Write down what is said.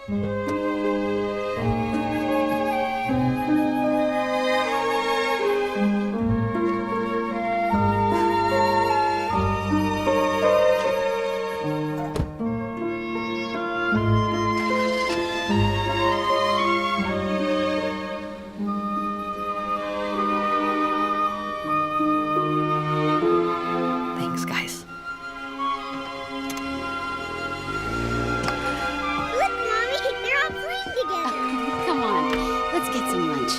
Thanks, guys. Look, Mommy, they're all playing together. Come on, let's get some lunch.